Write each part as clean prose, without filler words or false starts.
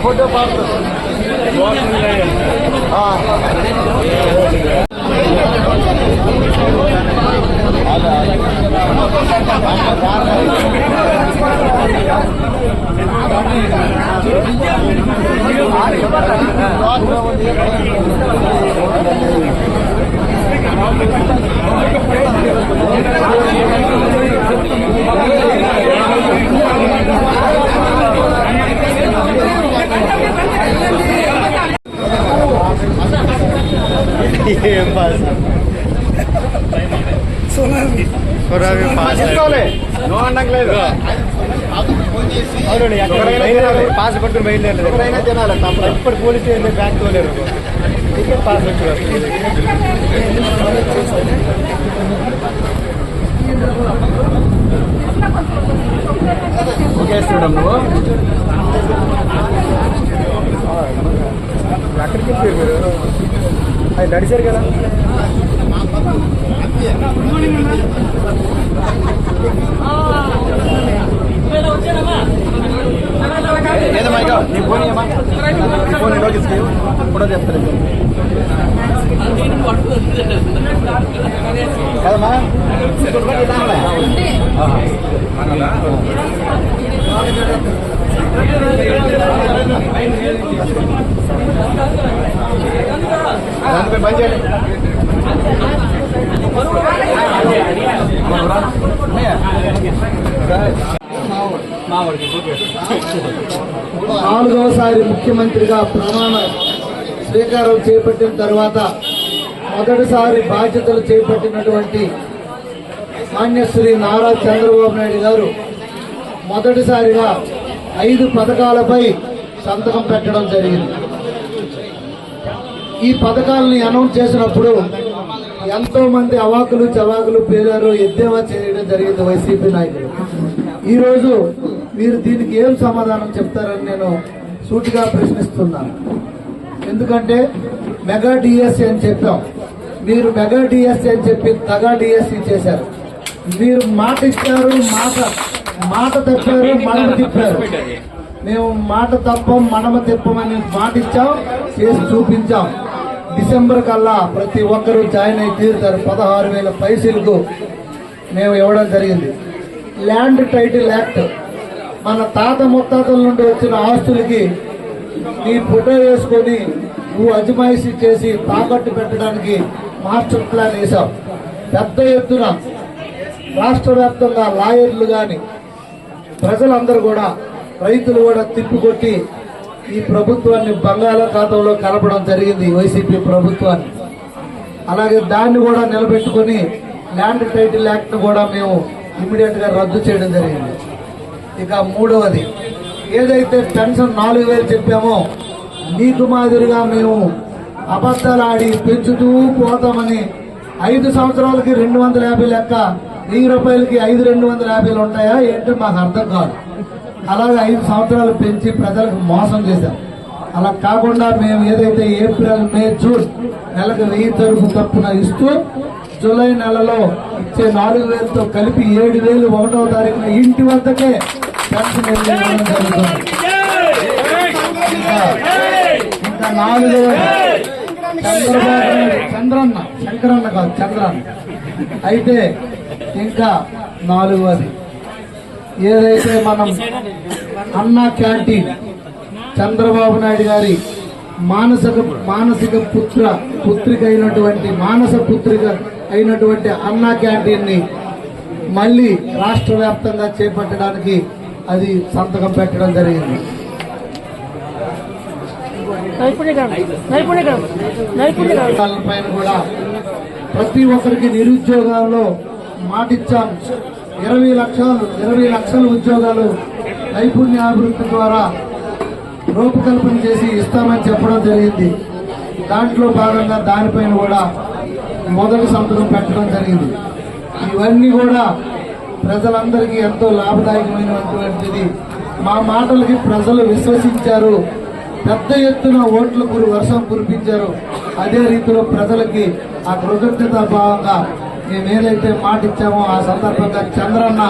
Photo पास pass పట్టుకుని బయలుదేరలేదు ఎక్కడైనా తినాలి ఇప్పుడు పోలీస్ స్టేషన్ బ్యాంక్ తోలేరు టికెట్ పాస్ వచ్చి ఓకే స్టూడెంట్ నువ్వు ఎక్కడికి వెళ్ళారు మీరు అది నడిచారు కదా ఏదమ్మా ఇక నీ ఫోన్ ఏమా నీ ఫోన్ లోకి కూడా చెప్తాను కదమ్మా బంద్ చేయండి నాలుగవసారి ముఖ్యమంత్రిగా ప్రమాణ స్వీకారం చేపట్టిన తర్వాత మొదటిసారి బాధ్యతలు చేపట్టినటువంటి మాన్యశ్రీ నారా చంద్రబాబు నాయుడు గారు మొదటిసారిగా 5 పథకాలపై సంతకం పెట్టడం జరిగింది. ఈ పథకాలని అనౌన్స్ చేసినప్పుడు ఎంతో మంది అవాకులు చవాకులు పేరారు, ఎద్దేవా చేయడం జరిగింది వైసీపీ నాయకులు. ఈరోజు మీరు దీనికి ఏం సమాధానం చెప్తారని నేను సూటిగా ప్రశ్నిస్తున్నాను. ఎందుకంటే మెగా డిఎస్సీ అని చెప్పాం, మీరు మెగా డిఎస్సీ అని చెప్పి తగా డిఎస్సీ చేశారు. మీరు మాట ఇచ్చారు, మాట తప్పారు, మనమ తిప్పారు. మేము మాట తప్పం మనమ తిప్పమని మాట ఇచ్చాం, చేసి చూపించాం. డిసెంబర్ కల్లా ప్రతి ఒక్కరూ జాయిన్ అయి తీరుతారు. 16,000 పైసలకు మేము ఇవ్వడం జరిగింది. ల్యాండ్ టైటిల్ యాక్ట్, మన తాత ముత్తాతల నుండి వచ్చిన ఆస్తులకి నీ ఫోటో వేసుకొని నువ్వు అజమాయిషీ చేసి తాకట్టు పెట్టడానికి మాస్టర్ ప్లాన్ వేశావు. పెద్ద ఎత్తున రాష్ట్ర వ్యాప్తంగా లాయర్లు కానీ ప్రజలందరూ కూడా, రైతులు కూడా తిప్పికొట్టి ఈ ప్రభుత్వాన్ని బంగాళాఖాతంలో కలపడం జరిగింది, వైసీపీ ప్రభుత్వాన్ని. అలాగే దాన్ని కూడా నిలబెట్టుకొని ల్యాండ్ టైటిల్ యాక్ట్ కూడా మేము ఇమీడియట్ గా రద్దు చేయడం జరిగింది. ఇక మూడవది, ఏదైతే పెన్షన్ 4,000 చెప్పామో నీకు మాదిరిగా మేము అబద్ధాలు ఆడి పెంచుతూ పోతామని 5 సంవత్సరాలకి 250 లెక్క, 1000 రూపాయలకి 5,250 ఉంటాయా ఏంటో మాకు అర్థం కాదు. అలాగే 5 సంవత్సరాలు పెంచి ప్రజలకు మోసం చేశాం. అలా కాకుండా మేము ఏదైతే ఏప్రిల్, మే, జూన్ నెలకు 1000 తరపు తప్పున ఇస్తూ జూలై నెలలో ఇచ్చే 4,000తో కలిపి 7,000 1వ తారీఖున ఇంటి వద్దకే పెన్షన్ ఇవ్వడం జరుగుతుంది. ఇంకా 4,000 శంకరన్న కాదు చంద్రన్న. అయితే ఇంకా 4వది, ఏదైతే మనం అన్నా క్యాంటీన్ చంద్రబాబు నాయుడు గారి మానసిక పుత్రిక అయినటువంటి అన్నా క్యాంటీన్ ని మళ్ళీ రాష్ట్ర వ్యాప్తంగా చేపట్టడానికి అది సంతకం పెట్టడం జరిగింది. పైన కూడా ప్రతి ఒక్కరికి నిరుద్యోగాల్లో మాటిచ్చాం. 20 లక్షల ఉద్యోగాలు నైపుణ్యాభివృద్ధి ద్వారా రూపకల్పన చేసి ఇస్తామని చెప్పడం జరిగింది. దాంట్లో భాగంగా దానిపైన కూడా మొదటి సంతకం పెట్టడం జరిగింది. ఇవన్నీ కూడా ప్రజలందరికీ ఎంతో లాభదాయకమైనటువంటిది. మా మాటలకి ప్రజలు విశ్వసించారు, పెద్ద ఎత్తున ఓట్లకు వర్షం కురిపించారు. అదే రీతిలో ప్రజలకి ఆ కృతజ్ఞతా భావంగా మేము ఏదైతే మాట ఇచ్చామో ఆ సందర్భంగా చంద్రన్న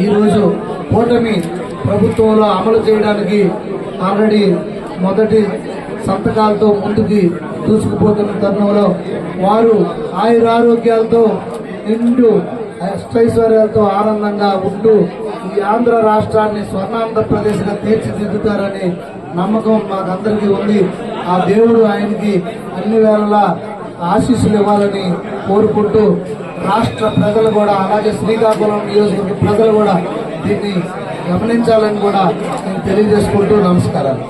ఈరోజు కూటమి ప్రభుత్వంలో అమలు చేయడానికి ఆల్రెడీ మొదటి సంతకాలతో ముందుకి దూసుకుపోతున్న తరుణంలో వారు ఆయురారోగ్యాలతో నిండు అష్టైశ్వర్యాలతో ఆనందంగా ఉంటూ ఈ ఆంధ్ర రాష్ట్రాన్ని స్వర్ణాంధ్రప్రదేశ్ గా తీర్చిదిద్దుతారని నమ్మకం మాకందరికీ ఉంది. ఆ దేవుడు ఆయనకి అన్ని వేళలా ఆశీస్సులు ఇవ్వాలని కోరుకుంటూ రాష్ట్ర ప్రజలు కూడా అలాగే శ్రీకాకుళం నియోజకవర్గ ప్రజలు కూడా దీన్ని గమనించాలని కూడా నేను తెలియజేసుకుంటూ నమస్కారాలు.